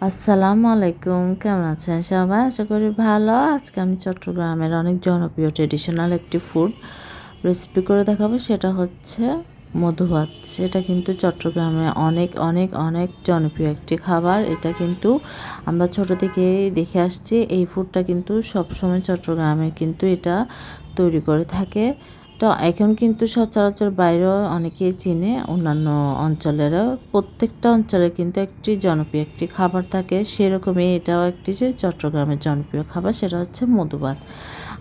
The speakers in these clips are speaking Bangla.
আসসালামু আলাইকুম, কেমন আছেন সবাই? আশা করি ভালো। আজকে আমি চট্টগ্রামের অনেক জনপ্রিয় ট্রেডিশনাল একটি ফুড রেসিপি করে দেখাবো। সেটা হচ্ছে মধু ভাত। সেটা কিন্তু চট্টগ্রামে অনেক অনেক অনেক জনপ্রিয় একটি খাবার। এটা কিন্তু আমরা ছোট থেকেই দেখে আসছি। এই ফুডটা কিন্তু সবসময় চট্টগ্রামে কিন্তু এটা তৈরি করে থাকে। তো এখন কিন্তু সচরাচর বাইরেও অনেকেই চিনে, অন্যান্য অঞ্চলেরও। প্রত্যেকটা অঞ্চলে কিন্তু একটি জনপ্রিয় একটি খাবার থাকে, সেরকমই এটাও একটি যে চট্টগ্রামের জনপ্রিয় খাবার, সেটা হচ্ছে মধু ভাত।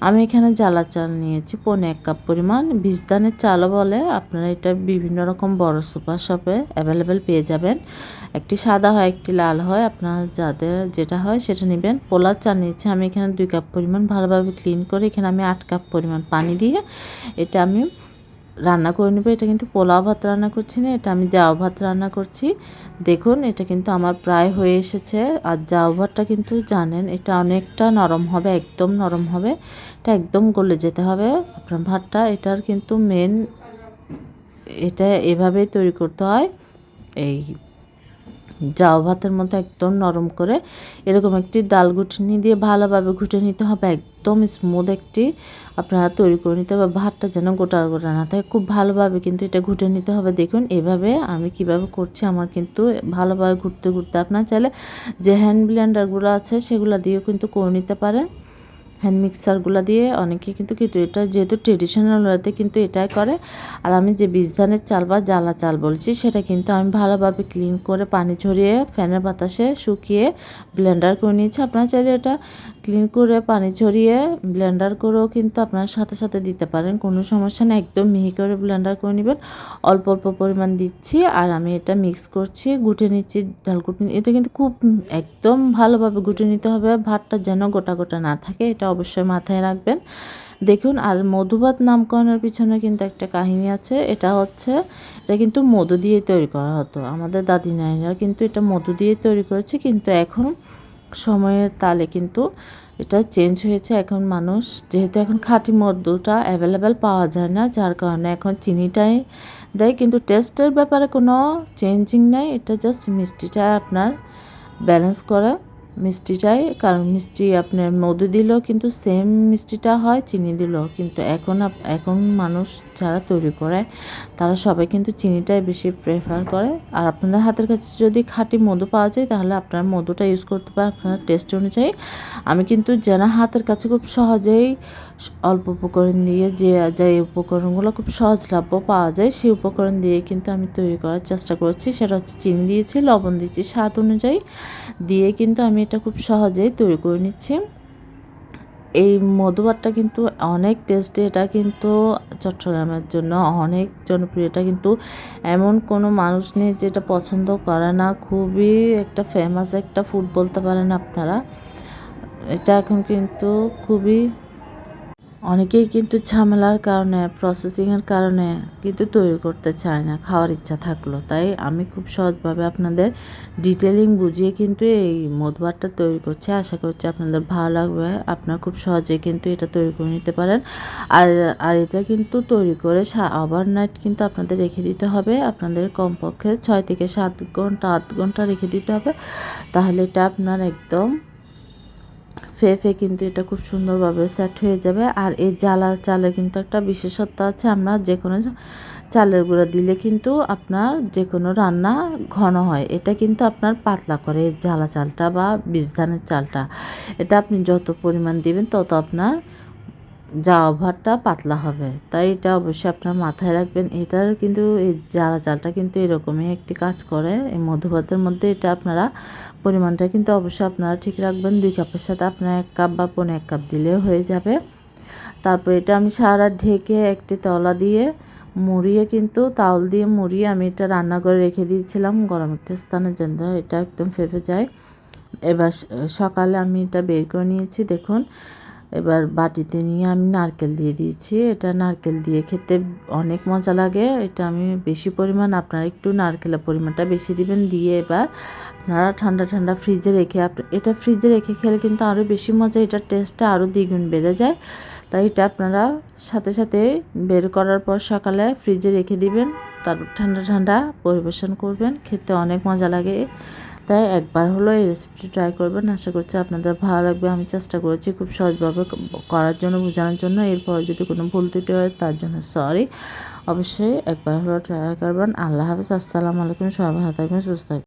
আমি এখানে জ্বালা চাল নিয়েছি 1.5 কাপ পরিমাণ। বীজদানের চালও বলে, আপনারা এটা বিভিন্ন রকম বড় সুপার শপে অ্যাভেলেবেল পেয়ে যাবেন। একটি সাদা হয়, একটি লাল হয়, আপনার যাদের যেটা হয় সেটা নেবেন। পোলাও চাল নিয়েছি আমি এখানে 2 কাপ পরিমাণ। ভালোভাবে ক্লিন করে এখানে আমি 8 কাপ পরিমাণ পানি দিয়ে এটা আমি রান্না করে নেব। এটা কিন্তু পোলাও ভাত রান্না করছি না, এটা আমি জাউ ভাত রান্না করছি। দেখুন এটা কিন্তু আমার প্রায় হয়ে এসেছে। আর জাউ ভাতটা কিন্তু জানেন এটা অনেকটা নরম হবে, একদম নরম হবে। এটা একদম গলে যেতে হবে আপনার ভাতটা। এটার কিন্তু মেন এটা এভাবেই তৈরি করতে হয়। এই জাউ ভাতের মতো একদম নরম করে এরকম একটি ডাল ঘুটনি দিয়ে ভালোভাবে ঘুটে নিতে হবে। একদম স্মুথ একটি আপনারা তৈরি করে নিতে হবে। ভাতটা যেন গোটা গোটা না থাকে, খুব ভালোভাবে কিন্তু এটা ঘুটে নিতে হবে। দেখুন এভাবে আমি কিভাবে করছি, আমার কিন্তু ভালোভাবে ঘুরতে ঘুরতে আপনার চাইলে যে হ্যান্ড ব্লেন্ডারগুলো আছে সেগুলো দিয়েও কিন্তু করে নিতে পারেন। হ্যান্ড মিক্সারগুলো দিয়ে অনেকে কিন্তু এটা যেহেতু ট্রেডিশনাল ওয়েতে কিন্তু এটাই করে। আর আমি যে বীজ ধানের চাল বা জ্বালা চাল বলছি সেটা কিন্তু আমি ভালোভাবে ক্লিন করে পানি ঝরিয়ে ফ্যানের বাতাসে শুকিয়ে ব্লেন্ডার করে নিয়েছি। আপনারা চাইলে এটা ক্লিন করে পানি ঝরিয়ে ব্লেন্ডার করেও কিন্তু আপনার সাথে সাথে দিতে পারেন, কোনো সমস্যা নেই। একদম মিহি করে ব্লেন্ডার করে নেবেন। অল্প অল্প পরিমাণ দিচ্ছি আর আমি এটা মিক্স করছি, গুটে নিচ্ছি। ডাল গুটে এটা কিন্তু খুব একদম ভালোভাবে গুটে নিতে হবে, ভাতটা যেন গোটা গোটা না থাকে, এটা অবশ্যই মাথায় রাখবেন। দেখুন আর মধুভাত নামকরণের পিছনে কিন্তু একটা কাহিনী আছে। এটা হচ্ছে এটা কিন্তু মধু দিয়ে তৈরি করা হতো। আমাদের দাদি নানিরা কিন্তু এটা মধু দিয়ে তৈরি করেছে, কিন্তু এখন সময়ের তালে কিন্তু এটা চেঞ্জ হয়েছে। এখন মানুষ যেহেতু এখন খাঁটি মধুটা অ্যাভেলেবেল পাওয়া যায় না, যার কারণে এখন চিনিটাই দেয়, কিন্তু টেস্টের ব্যাপারে কোনো চেঞ্জিং নাই। এটা জাস্ট মিষ্টিটা আপনার ব্যালেন্স করে মিষ্টিটাই, কারণ মিষ্টি আপনার মধু দিলেও কিন্তু সেম মিষ্টিটা হয়, চিনি দিলেও কিন্তু এখন মানুষ যারা তৈরি করে তারা সবাই কিন্তু চিনিটাই বেশি প্রেফার করে। আর আপনাদের হাতের কাছে যদি খাঁটি মধু পাওয়া যায় তাহলে আপনার মধুটা ইউজ করতে পারেন আপনার টেস্ট অনুযায়ী। আমি কিন্তু যারা হাতের কাছে খুব সহজেই অল্প উপকরণ দিয়ে যে উপকরণগুলো খুব সহজলভ্য পাওয়া যায় সেই উপকরণ দিয়ে কিন্তু আমি তৈরি করার চেষ্টা করছি। সেটা হচ্ছে চিনি দিয়েছি, লবণ দিয়েছি স্বাদ অনুযায়ী, দিয়ে কিন্তু আমি এটা খুব সহজেই তৈরি করে নিচ্ছি। এই মধুভাতটা কিন্তু অনেক টেস্টি। এটা কিন্তু চট্টগ্রামের জন্য অনেক জনপ্রিয়। এটা কিন্তু এমন কোনো মানুষ নেই যেটা পছন্দ করে না। খুবই একটা ফেমাস একটা ফুড বলতে পারেন আপনারা। এটা এখন কিন্তু খুবই অনেকেই কিন্তু ঝামেলার কারণে প্রসেসিংয়ের কারণে কিন্তু তৈরি করতে চায় না, খাওয়ার ইচ্ছা থাকলেও। তাই আমি খুব সহজভাবে আপনাদের ডিটেলিং বুঝিয়ে কিন্তু এই মধুভাতটা তৈরি করছি। আশা করছি আপনাদের ভালো লাগবে। আপনারা খুব সহজে কিন্তু এটা তৈরি করে নিতে পারেন। আর আর এটা কিন্তু তৈরি করে ওভারনাইট কিন্তু আপনাদের রেখে দিতে হবে। আপনাদের কমপক্ষে 6 থেকে 7 ঘন্টা 8 ঘন্টা রেখে দিতে হবে। তাহলে এটা আপনার একদম ফেফে কিন্তু এটা খুব সুন্দরভাবে সেট হয়ে যাবে। আর এই জ্বালা চালের কিন্তু একটা বিশেষত্ব আছে, আমরা যে কোনো চালের গুঁড়া দিলে কিন্তু আপনার যে কোনো রান্না ঘন হয়, এটা কিন্তু আপনার পাতলা করে এই জ্বালা চালটা বা বীজ ধানের চালটা। এটা আপনি যত পরিমাণ দিবেন তত আপনার জাউ ভাতটা পাতলা হবে। তাই এটা অবশ্যই আপনার মাথায় রাখবেন। এটার কিন্তু এই জ্বালা চালটা কিন্তু এরকমই একটি কাজ করে এই মধুভাতের মধ্যে। এটা আপনারা পরিমাণটা কিন্তু অবশ্যই আপনারা ঠিক রাখবেন। 2 কাপের সাথে আপনার 1 কাপ বা 1.5 কাপ দিলেও হয়ে যাবে। তারপর এটা আমি সারা ঢেকে একটি তলা দিয়ে মুড়িয়ে কিন্তু তাওয়াল দিয়ে মুড়িয়ে আমি এটা রান্না করে রেখে দিয়েছিলাম গরম একটা স্থানের জন্য, এটা একদম ফেপে যায়। এবার সকালে আমি এটা বের করে নিয়েছি। দেখুন এবার বাটিতে নিয়ে আমি নারকেল দিয়ে দিয়েছি। এটা নারকেল দিয়ে খেতে অনেক মজা লাগে। এটা আমি বেশি পরিমাণ, আপনারা একটু নারকেলের পরিমাণটা বেশি দিবেন। দিয়ে এবার আপনারা ঠান্ডা ঠান্ডা ফ্রিজে রেখে এটা ফ্রিজে রেখে খেলে কিন্তু আরও বেশি মজা, এটার টেস্টটা আরও দ্বিগুণ বেড়ে যায়। তাই এটা আপনারা সাথে সাথে বের করার পর সকালে ফ্রিজে রেখে দিবেন, তারপর ঠান্ডা ঠান্ডা পরিবেশন করবেন, খেতে অনেক মজা লাগে। তাই একবার হলো এই রেসিপিটি ট্রাই করবেন, আশা করছি আপনাদের ভালো লাগবে। আমি চেষ্টা করেছি খুব সহজভাবে করার জন্য, বোঝানোর জন্য। এরপরে যদি কোনো ভুল ত্রুটি হয় তার জন্য সরি। অবশ্যই একবার হলো ট্রাই করবেন। আল্লাহ হাফেজ, আসসালামু আলাইকুম। সবাই ভালো থাকবেন, সুস্থ থাকবেন।